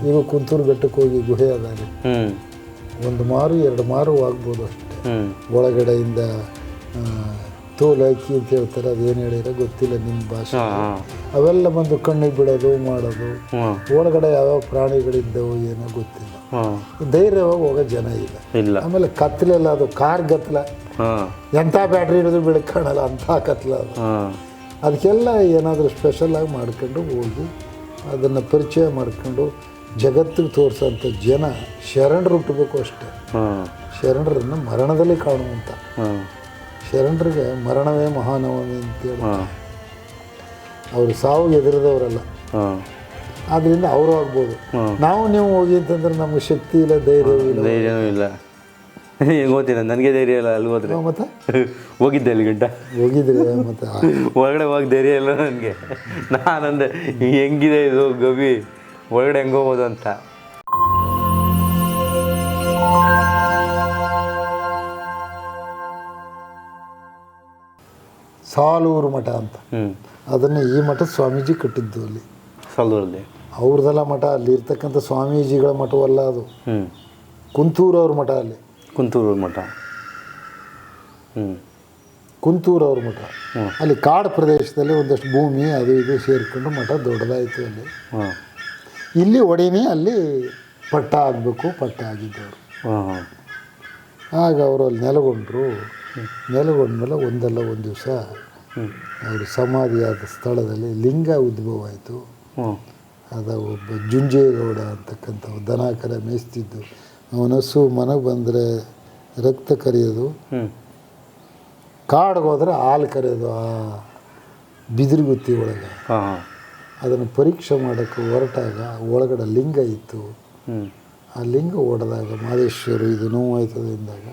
ಈಗ ಕುಂತೂರು ಬೆಟ್ಟಕ್ಕೆ ಹೋಗಿ ಗುಹೆ ಅದಾರೆ, ಒಂದು ಮಾರು 2 ಮಾರು ಆಗ್ಬೋದು ಅಷ್ಟೇ. ಒಳಗಡೆಯಿಂದ ತೋಲಕ್ಕಿ ಅಂತ ಹೇಳ್ತಾರೆ, ಅದೇನು ಹೇಳಿರೋ ಗೊತ್ತಿಲ್ಲ ನಿಮ್ಮ ಭಾಷೆ. ಅವೆಲ್ಲ ಬಂದು ಕಣ್ಣಿಗೆ ಬಿಡೋದು ಮಾಡೋದು, ಒಳಗಡೆ ಯಾವ್ಯಾವ ಪ್ರಾಣಿಗಳಿದ್ದವು ಏನೋ ಗೊತ್ತಿಲ್ಲ. ಧೈರ್ಯವಾಗಿ ಹೋಗೋ ಜನ ಇಲ್ಲ. ಆಮೇಲೆ ಕತ್ಲೆಲ್ಲ ಅದು ಕಾರ್ ಗತ್ಲ, ಎಂಥ ಬ್ಯಾಟ್ರಿ ಹಿಡಿದು ಬೆಳಕು ಕಾಣಲ್ಲ ಅಂಥ ಕತ್ಲ ಅದು. ಅದಕ್ಕೆಲ್ಲ ಏನಾದರೂ ಸ್ಪೆಷಲಾಗಿ ಮಾಡ್ಕೊಂಡು ಹೋಗಿ ಅದನ್ನು ಪರಿಚಯ ಮಾಡ್ಕೊಂಡು ಜಗತ್ತಿಗೆ ತೋರಿಸೋಂಥ ಜನ ಶರಣರು ಹುಟ್ಟಬೇಕು ಅಷ್ಟೇ. ಶರಣರನ್ನು ಮರಣದಲ್ಲಿ ಕಾಣುವಂಥ, ಶರಣರಿಗೆ ಮರಣವೇ ಮಹಾನವಮಿ ಅಂತೇಳಿ, ಅವರು ಸಾವು ಎದುರಿದವರಲ್ಲ, ಆದ್ದರಿಂದ ಅವರು ಆಗ್ಬೋದು. ನಾವು ನೀವು ಹೋಗಿ ಅಂತಂದ್ರೆ ನಮಗೆ ಶಕ್ತಿ ಇಲ್ಲ, ಧೈರ್ಯವೂ ಇಲ್ಲ. ಗೊತ್ತಿಲ್ಲ, ನನಗೆ ಧೈರ್ಯ ಇಲ್ಲ ಅಲ್ಲಿ ಹೋದ್ರೆ. ಮತ್ತೆ ಹೋಗಿದ್ದೆ ಅಲ್ಲಿ ಗಂಟ ಹೋಗಿದ್ರೆ ಮತ್ತೆ ಒಳಗಡೆ ಹೋಗಿ ಧೈರ್ಯ ಇಲ್ಲ ನನಗೆ. ನಾನಂದೆ ಹೆಂಗಿದೆ ಇದು ಗವಿ, ಒಳಗಡೆ ಹೆಂಗೆ ಹೋಗೋದು ಅಂತ. ಸಾಲೂರು ಮಠ ಅಂತ, ಅದನ್ನು ಈ ಮಠದ ಸ್ವಾಮೀಜಿ ಕಟ್ಟಿದ್ದು ಅಲ್ಲಿ ಸಾಲೂರಲ್ಲಿ. ಅವ್ರದ್ದೆಲ್ಲ ಮಠ, ಅಲ್ಲಿ ಇರ್ತಕ್ಕಂಥ ಸ್ವಾಮೀಜಿಗಳ ಮಠವಲ್ಲ ಅದು, ಕುಂತೂರವ್ರ ಮಠ. ಅಲ್ಲಿ ಕುಂತೂರು ಮಠ, ಕುಂತೂರವ್ರ ಮಠ. ಅಲ್ಲಿ ಕಾಡು ಪ್ರದೇಶದಲ್ಲಿ ಒಂದಷ್ಟು ಭೂಮಿ ಅದು ಇದು ಸೇರಿಕೊಂಡು ಮಠ ದೊಡ್ಡದಾಯಿತು ಅಲ್ಲಿ. ಇಲ್ಲಿ ಒಡಿನಿ ಅಲ್ಲಿ ಪಟ್ಟ ಆಗಬೇಕು, ಪಟ್ಟ ಆಗಿದ್ದವರು. ಆಗ ಅವರು ಅಲ್ಲಿ ನೆಲೆಗೊಂಡ್ರು. ನೆಲೆಗೊಂಡ್ಮೇಲೆ ಒಂದಲ್ಲ ಒಂದು ದಿವಸ ಅವರು ಸಮಾಧಿಯಾದ ಸ್ಥಳದಲ್ಲಿ ಲಿಂಗ ಉದ್ಭವ ಆಯಿತು. ಅದ ಒಬ್ಬ ಜುಂಜೇಗೌಡ ಅಂತಕ್ಕಂಥ ದನ ಕರ ಮೇಯಿಸ್ತಿದ್ದು, ಅವನಸ್ಸು ಮನೆಗೆ ಬಂದರೆ ರಕ್ತ ಕರೆಯೋದು, ಕಾಡಿಗೆ ಹೋದ್ರೆ ಹಾಲು ಕರೆಯೋದು ಆ ಬಿದಿರುಗುತ್ತಿ ಒಳಗೆ. ಅದನ್ನು ಪರೀಕ್ಷೆ ಮಾಡೋಕ್ಕೆ ಹೊರಟಾಗ ಒಳಗಡೆ ಲಿಂಗ ಇತ್ತು. ಆ ಲಿಂಗ ಹೊಡೆದಾಗ ಮಾದೇಶ್ವರು ಇದು ನೋವಾಯ್ತದೆ ಎಂದಾಗ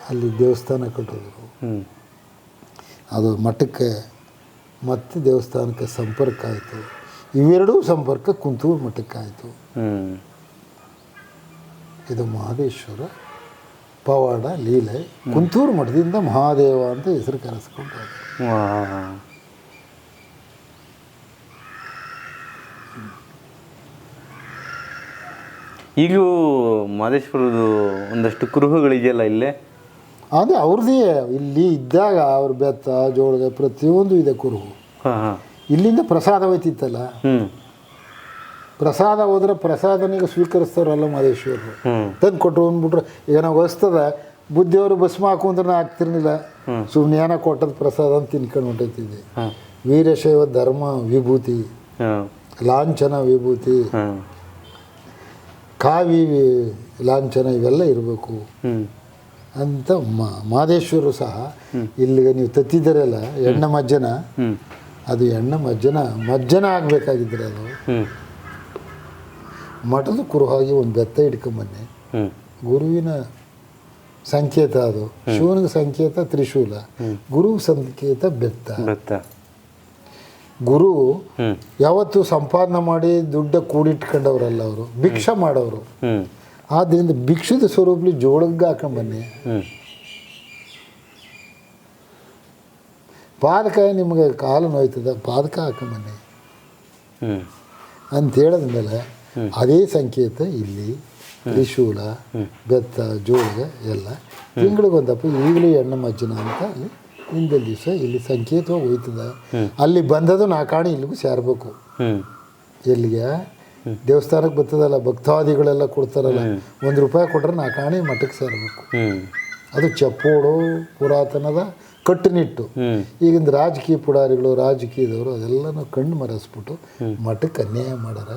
ಅಲ್ಲಿ ದೇವಸ್ಥಾನ ಕಟ್ಟಿದ್ರು. ಅದು ಮಠಕ್ಕೆ ಮತ್ತು ದೇವಸ್ಥಾನಕ್ಕೆ ಸಂಪರ್ಕ ಆಯಿತು. ಇವೆರಡೂ ಸಂಪರ್ಕ ಕುಂತೂರು ಮಠಕ್ಕೆ ಆಯಿತು. ಇದು ಮಹದೇಶ್ವರ ಪವಾಡ ಲೀಲೆ. ಕುಂತೂರು ಮಠದಿಂದ ಮಹಾದೇವ ಅಂತ ಹೆಸರು ಕರೆಸ್ಕೊಂಡು ಈಗಲೂ ಮಹದೇಶ್ವರದು ಒಂದಷ್ಟು ಕುರುಹುಗಳಿದೆಯಲ್ಲ ಇಲ್ಲೇ. ಅದೇ ಅವ್ರದ್ದೇ, ಇಲ್ಲಿ ಇದ್ದಾಗ ಅವ್ರ ಬೆತ್ತ ಜೋಳದ ಪ್ರತಿಯೊಂದು ಇದೆ ಕುರುಹು. ಇಲ್ಲಿಂದ ಪ್ರಸಾದ ಹೋಯ್ತಿತ್ತಲ್ಲ, ಪ್ರಸಾದ ಹೋದ್ರೆ ಪ್ರಸಾದನಿಗೆ ಸ್ವೀಕರಿಸ್ತಾರಲ್ಲ ಮಹದೇಶ್ವರರು. ತಂದು ಕೊಟ್ಟು ಅಂದ್ಬಿಟ್ರೆ ಈಗ ನಾವು ಹೊಸ್ತದ ಬುದ್ಧಿಯವರು ಭಸ್ಮ ಹಾಕು ಅಂದ್ರೆ ನಾ ಹಾಕ್ತಿರ್ಲಿಲ್ಲ, ಸುಮ್ಮನೆ ಏನೋ ಕೊಟ್ಟದ ಪ್ರಸಾದ ಅಂತ ತಿನ್ಕೊಂಡು ಹೊಂಟೈತಿದ್ದೆ. ವೀರಶೈವ ಧರ್ಮ ವಿಭೂತಿ, ಲಾಂಛನ ವಿಭೂತಿ, ಕಾವಿ ಲಾಂಛನ ಇವೆಲ್ಲ ಇರಬೇಕು ಅಂತ ಮಹದೇಶ್ವರು ಸಹ ಇಲ್ಲಿಗೆ ನೀವು ತತ್ತಿದ್ದೀರಲ್ಲ ಎಣ್ಣ ಮಜ್ಜನ, ಅದು ಎಣ್ಣ ಮಜ್ಜನ ಆಗಬೇಕಾಗಿದ್ರೆ ಅದು ಮಠದ ಕುರುಹಾಗಿ ಒಂದು ಬೆತ್ತ ಹಿಡ್ಕೊಂಬನ್ನಿ. ಗುರುವಿನ ಸಂಕೇತ ಅದು, ಶಿವನಿಗೆ ಸಂಕೇತ ತ್ರಿಶೂಲ, ಗುರು ಸಂಕೇತ ಬೆತ್ತ. ಗುರು ಯಾವತ್ತು ಸಂಪಾದನೆ ಮಾಡಿ ದುಡ್ಡ ಕೂಡಿಟ್ಕೊಂಡವ್ರಲ್ಲ, ಅವರು ಭಿಕ್ಷೆ ಮಾಡೋರು. ಆದ್ದರಿಂದ ಭಿಕ್ಷದ ಸ್ವರೂಪಲಿ ಜೋಳಗ್ಗೆ ಹಾಕೊಂಬನ್ನಿ. ಪಾದಕ ನಿಮಗೆ ಕಾಲು ನೋಯ್ತದ, ಪಾದಕ ಹಾಕೊಂಬನ್ನಿ ಅಂತ ಹೇಳಿದ್ಮೇಲೆ ಅದೇ ಸಂಕೇತ ಇಲ್ಲಿ ತ್ರಿಶೂಲ, ಬೆತ್ತ, ಜೋಳ ಎಲ್ಲ ತಿಂಗಳಿಗೊಂದಪ್ಪ ಈಗಲೂ ಎಣ್ಣೆ ಮಜ್ಜನ ಅಂತ ಅಲ್ಲಿ ಹಿಂದಿನ ದಿವಸ ಇಲ್ಲಿ ಸಂಕೇತವಾಗಿ ಹೋಯ್ತದ. ಅಲ್ಲಿ ಬಂದದು ನಾಕಾಣಿ ಇಲ್ಲಿಗೂ ಸೇರಬೇಕು. ಎಲ್ಲಿಗೆ ದೇವಸ್ಥಾನಕ್ಕೆ ಬರ್ತದಲ್ಲ, ಭಕ್ತಾದಿಗಳೆಲ್ಲ ಕೊಡ್ತಾರಲ್ಲ, ₹1 ಕೊಟ್ರೆ ನಾಕಾಣಿ ಮಠಕ್ಕೆ ಸೇರಬೇಕು. ಅದು ಚಪ್ಪೋಡು ಪುರಾತನದ ಕಟ್ಟುನಿಟ್ಟು. ಈಗಿಂದ ರಾಜಕೀಯ ಪುಡಾರಿಗಳು, ರಾಜಕೀಯದವರು ಅದೆಲ್ಲನೂ ಕಣ್ಣು ಮರೆಸ್ಬಿಟ್ಟು ಮಠಕ್ಕೆ ಅನ್ಯಾಯ ಮಾಡ್ಯಾರ,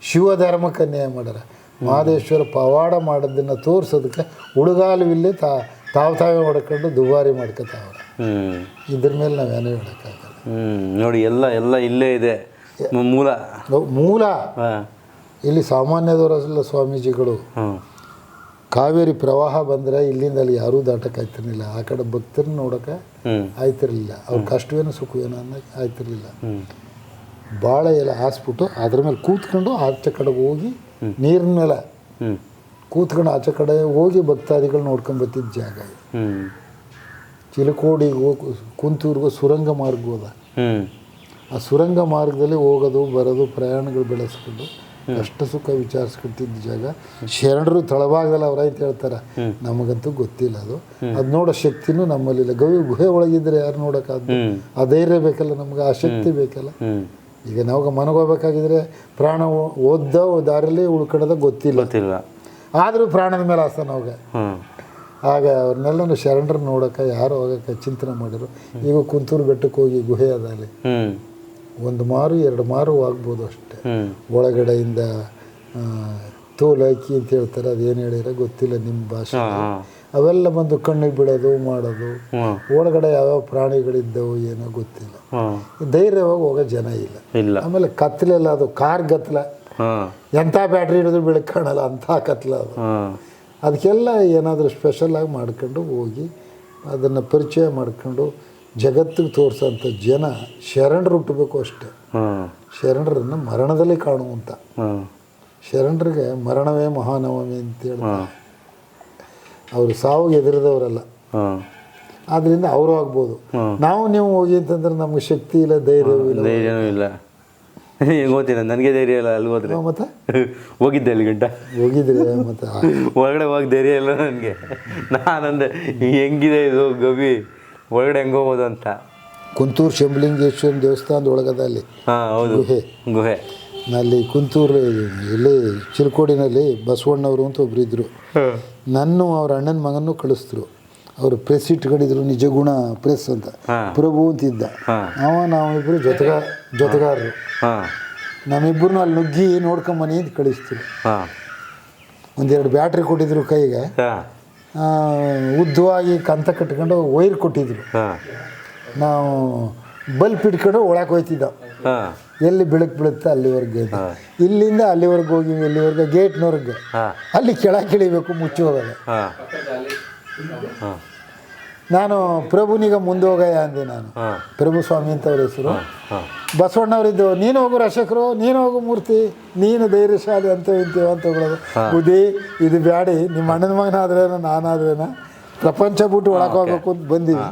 ಶಿವಧರ್ಮಕ್ಕೆ ಅನ್ಯಾಯ ಮಾಡ್ಯಾರ. ಮಹದೇಶ್ವರ ಪವಾಡ ಮಾಡೋದನ್ನು ತೋರಿಸೋದಕ್ಕೆ ಹುಡುಗಾಲವಿಲ್ಲೇ ತಾವೇ ಹೊಡ್ಕೊಂಡು ದುಬಾರಿ ಮಾಡ್ಕೊತಾವ್ರೆ. ಇದ್ರ ಮೇಲೆ ನಾವೇನೋ ಹೇಳೋಕ್ಕಾಗಲ್ಲ. ನೋಡಿ, ಎಲ್ಲ ಇಲ್ಲೇ ಇದೆ ಮೂಲ. ಇಲ್ಲಿ ಸಾಮಾನ್ಯದವರಲ್ಲ ಸ್ವಾಮೀಜಿಗಳು. ಕಾವೇರಿ ಪ್ರವಾಹ ಬಂದರೆ ಇಲ್ಲಿಂದ ಅಲ್ಲಿ ಯಾರೂ ದಾಟಕ್ಕೆ ಆಯ್ತಿರ್ಲಿಲ್ಲ. ಆ ಕಡೆ ಭಕ್ತರನ್ನ ನೋಡೋಕೆ ಆಯ್ತಿರಲಿಲ್ಲ. ಅವ್ರ ಕಷ್ಟವೇನೋ ಸುಖವೇನೋ ಅನ್ನೋಕ್ಕೆ ಆಯ್ತಿರಲಿಲ್ಲ. ಭಾಳ ಎಲ್ಲ ಹಾಸ್ಬಿಟ್ಟು ಅದ್ರ ಮೇಲೆ ಕೂತ್ಕೊಂಡು ಆಚೆ ಕಡೆಗೆ ಹೋಗಿ, ನೀರಿನ ಮೇಲೆ ಕೂತ್ಕೊಂಡು ಆಚೆ ಕಡೆ ಹೋಗಿ ಭಕ್ತಾದಿಗಳು ನೋಡ್ಕೊಂಬತ್ತಿದ್ದ ಜಾಗ ಇದು. ಚಿಲಕೋಡಿಗೂ ಕುಂತೂರಿಗೂ ಸುರಂಗ ಮಾರ್ಗ ಹೋದ. ಆ ಸುರಂಗ ಮಾರ್ಗದಲ್ಲಿ ಹೋಗೋದು ಬರೋದು ಪ್ರಯಾಣಗಳು ಬೆಳೆಸ್ಕೊಂಡು ಕಷ್ಟ ಸುಖ ವಿಚಾರಿಸ್ಕೊಳ್ತಿದ್ದ ಜಾಗ. ಶರಣರು ತಳಭಾಗದಲ್ಲಿ ಅವರ ಅಂತ ಹೇಳ್ತಾರೆ, ನಮಗಂತೂ ಗೊತ್ತಿಲ್ಲ ಅದು. ಅದು ನೋಡೋ ಶಕ್ತಿನೂ ನಮ್ಮಲ್ಲಿಲ್ಲ. ಗುಹೆ ಒಳಗಿದ್ರೆ ಯಾರು ನೋಡೋಕ್ಕಾದ್ರು? ಆ ಧೈರ್ಯ ಬೇಕಲ್ಲ ನಮ್ಗೆ, ಆ ಶಕ್ತಿ ಬೇಕಲ್ಲ. ಈಗ ನಾವು ಮನಗೋಗ್ಬೇಕಾಗಿದ್ರೆ ಪ್ರಾಣ ಓದ್ದ ದಾರಿಯಲ್ಲಿ ಉಳ್ಕೊಳ್ಳೋದ ಗೊತ್ತಿಲ್ಲ, ಆದರೂ ಪ್ರಾಣದ ಮೇಲೆ ಆಸ್ತ ನಾವಾಗ. ಆಗ ಅವ್ರನ್ನೆಲ್ಲ ಶರಣರು ನೋಡೋಕೆ ಯಾರು ಹೋಗೋಕೆ ಚಿಂತನೆ ಮಾಡಿದ್ರು. ಈಗ ಕುಂತೂರು ಬೆಟ್ಟಕ್ಕೆ ಹೋಗಿ ಗುಹೆ ಅದ ಅಲ್ಲಿ, 1 ಮಾರು 2 ಮಾರು ಆಗ್ಬೋದು ಅಷ್ಟೆ. ಒಳಗಡೆಯಿಂದ ತೋಲಕ್ಕಿ ಅಂತ ಹೇಳ್ತಾರೆ, ಅದೇನು ಹೇಳಿರೋ ಗೊತ್ತಿಲ್ಲ ನಿಮ್ಮ ಭಾಷೆ. ಅವೆಲ್ಲ ಬಂದು ಕಣ್ಣಿಗೆ ಬಿಡೋದು ಮಾಡೋದು. ಒಳಗಡೆ ಯಾವ್ಯಾವ ಪ್ರಾಣಿಗಳಿದ್ದವು ಏನೋ ಗೊತ್ತಿಲ್ಲ. ಧೈರ್ಯವಾಗಿ ಹೋಗೋ ಜನ ಇಲ್ಲ. ಆಮೇಲೆ ಕತ್ಲೆಲ್ಲ, ಅದು ಕಾರ್ ಗತ್ಲ, ಎಂಥ ಬ್ಯಾಟ್ರಿ ಹಿಡಿದ್ರು ಬೆಳಕು ಕಾಣಲ್ಲ ಅಂಥ ಕತ್ಲ ಅದು. ಅದಕ್ಕೆಲ್ಲ ಏನಾದರೂ ಸ್ಪೆಷಲಾಗಿ ಮಾಡ್ಕೊಂಡು ಹೋಗಿ ಅದನ್ನು ಪರಿಚಯ ಮಾಡ್ಕೊಂಡು ಜಗತ್ತಿಗೆ ತೋರಿಸೋಂಥ ಜನ ಶರಣರು ಹುಟ್ಟಬೇಕು ಅಷ್ಟೆ. ಶರಣರನ್ನು ಮರಣದಲ್ಲಿ ಕಾಣುವಂಥ, ಶರಣರಿಗೆ ಮರಣವೇ ಮಹಾನವಮಿ ಅಂತೇಳಿ ಅವರು ಸಾವಿಗೆ ಎದುರಿದವರಲ್ಲ. ಆದ್ದರಿಂದ ಅವರು ಆಗ್ಬೋದು. ನಾವು ನೀವು ಹೋಗಿ ಅಂತಂದ್ರೆ ನಮ್ಗೆ ಶಕ್ತಿ ಇಲ್ಲ, ಧೈರ್ಯವೂ ಇಲ್ಲ. ಗೊತ್ತಿಲ್ಲ, ನನಗೆ ಧೈರ್ಯ ಇಲ್ಲ ಅಲ್ಲಿ ಹೋದ್ರೆ. ಮತ್ತೆ ಹೋಗಿದ್ದೆ ಅಲ್ಲಿ ಗಂಟ ಹೋಗಿದ್ರಿ, ಮತ್ತೆ ಒಳಗಡೆ ಹೋಗಿ ಧೈರ್ಯ ಇಲ್ಲ ನನಗೆ. ನಾನಂದೆ ಹೆಂಗಿದೆ ಇದು ಗವಿ, ಒಳಗಡೆ ಹೆಂಗೆ ಹೋಗೋದು ಅಂತ. ಕುಂತೂರು ಶಂಭುಲಿಂಗೇಶ್ವರನ ದೇವಸ್ಥಾನದ ಒಳಗದ ಅಲ್ಲಿ ಹೌದು ಗುಹೆ. ಅಲ್ಲಿ ಕುಂತೂರು ಇಲ್ಲಿ ಚಿಲ್ಕೋಡಿನಲ್ಲಿ ಬಸವಣ್ಣವರು ಅಂತ ಒಬ್ರು ಇದ್ರು. ನನ್ನ ಅವ್ರ ಅಣ್ಣನ ಮಗನೂ ಕಳಿಸಿದ್ರು. ಅವರು ಪ್ರೆಸ್ ಇಟ್ಕೊಂಡಿದ್ರು, ನಿಜಗುಣ ಪ್ರೆಸ್ ಅಂತ, ಪ್ರಭು ಅಂತಿದ್ದ ಅವ. ನಾವಿಬ್ಬರು ಜೊತೆಗಾರರು. ನಮ್ಮಿಬ್ಬರನ್ನು ಅಲ್ಲಿ ನುಗ್ಗಿ ನೋಡ್ಕೊಂಬನಿ ಅಂತ ಕಳಿಸ್ತಿರು. 1-2 ಬ್ಯಾಟ್ರಿ ಕೊಟ್ಟಿದ್ರು ಕೈಗೆ, ಉದ್ದವಾಗಿ ಕಂತ ಕಟ್ಕೊಂಡು ವೈರ್ ಕೊಟ್ಟಿದ್ರು. ನಾವು ಬಲ್ಪ್ ಇಟ್ಕೊಂಡು ಒಳಗೆ ಹೋಯ್ತಿದ್ದ, ಎಲ್ಲಿ ಬೆಳಕು ಬೀಳುತ್ತೆ ಅಲ್ಲಿವರೆಗೆ. ಇಲ್ಲಿಂದ ಅಲ್ಲಿವರೆಗೆ ಹೋಗಿ, ಎಲ್ಲಿವರೆಗೆ ಗೇಟ್ನವ್ರಿಗೆ, ಅಲ್ಲಿ ಕೆಳಗೆ ಇಳಿಬೇಕು, ಮುಚ್ಚಿ ಹೋಗೋದು. ನಾನು ಪ್ರಭುನಿಗ ಮುಂದೆ ಹೋಗಯ್ಯ ಅಂದೆ. ನಾನು ಪ್ರಭು ಸ್ವಾಮಿ ಅಂತ ಅವ್ರ ಹೆಸರು. ಬಸವಣ್ಣವರಿದ್ದು, ನೀನು ಹೋಗು ರಕ್ಷಕರು, ನೀನು ಹೋಗು ಮೂರ್ತಿ, ನೀನು ಧೈರ್ಯಶಾಲಿ ಅಂತೇವೆ ಅಂತ ಹೋಗೋದು. ಬುದ್ಧಿ ಇದು ಬ್ಯಾಡಿ, ನಿಮ್ಮ ಅಣ್ಣನ ಮಗನಾದ್ರೇನ ನಾನಾದ್ರೇನ, ಪ್ರಪಂಚ ಬಿಟ್ಟು ಒಳಗೆ ಹೋಗ್ಬೇಕು ಅಂತ ಬಂದೀವಿ,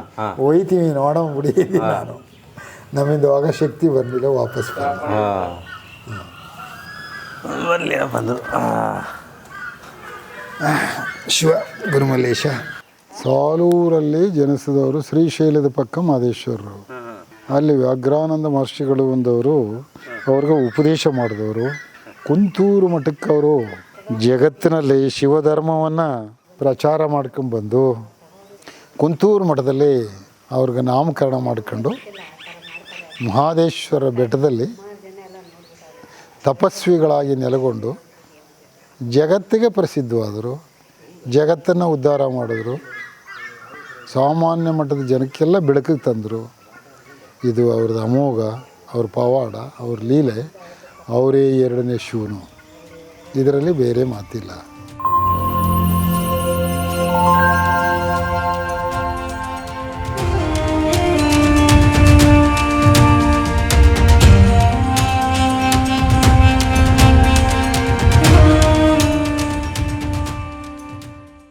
ಒಯ್ತೀವಿ ನೋಡೋ ಬಿಡಿದ್ದೀನಿ. ನಾನು ನಮ್ಮಿಂದ ಹೋಗೋ ಶಕ್ತಿ ಬರಲಿಲ್ಲ, ವಾಪಸ್ ಬಂದರು. ಶಿವ ಗುರುಮಲ್ಲೇಶ. ಸಾಲೂರಲ್ಲಿ ಜನಿಸಿದವರು ಶ್ರೀಶೈಲದ ಪಕ್ಕ ಮಾದೇಶ್ವರರು. ಅಲ್ಲಿ ವ್ಯಾಘ್ರಾನಂದ ಮಹರ್ಷಿಗಳು ಬಂದವರು, ಅವ್ರಿಗೆ ಉಪದೇಶ ಮಾಡಿದವರು. ಕುಂತೂರು ಮಠಕ್ಕೆ ಅವರು ಜಗತ್ತಿನಲ್ಲಿ ಶಿವಧರ್ಮವನ್ನು ಪ್ರಚಾರ ಮಾಡ್ಕೊಂಡ್ಬಂದು ಕುಂತೂರು ಮಠದಲ್ಲಿ ಅವ್ರಿಗೆ ನಾಮಕರಣ ಮಾಡ್ಕೊಂಡು ಮಹಾದೇಶ್ವರ ಬೆಟ್ಟದಲ್ಲಿ ತಪಸ್ವಿಗಳಾಗಿ ನೆಲೆಗೊಂಡು ಜಗತ್ತಿಗೆ ಪ್ರಸಿದ್ಧವಾದರು. ಜಗತ್ತನ್ನು ಉದ್ಧಾರ ಮಾಡಿದ್ರು. ಸಾಮಾನ್ಯ ಮಟ್ಟದ ಜನಕ್ಕೆಲ್ಲ ಬೆಳಕಿಗೆ ತಂದರು. ಇದು ಅವ್ರದ್ದು ಅಮೋಘ, ಅವ್ರ ಪವಾಡ, ಅವ್ರ ಲೀಲೆ. ಅವರೇ 2ನೇ ಶಿವನು, ಇದರಲ್ಲಿ ಬೇರೆ ಮಾತಿಲ್ಲ.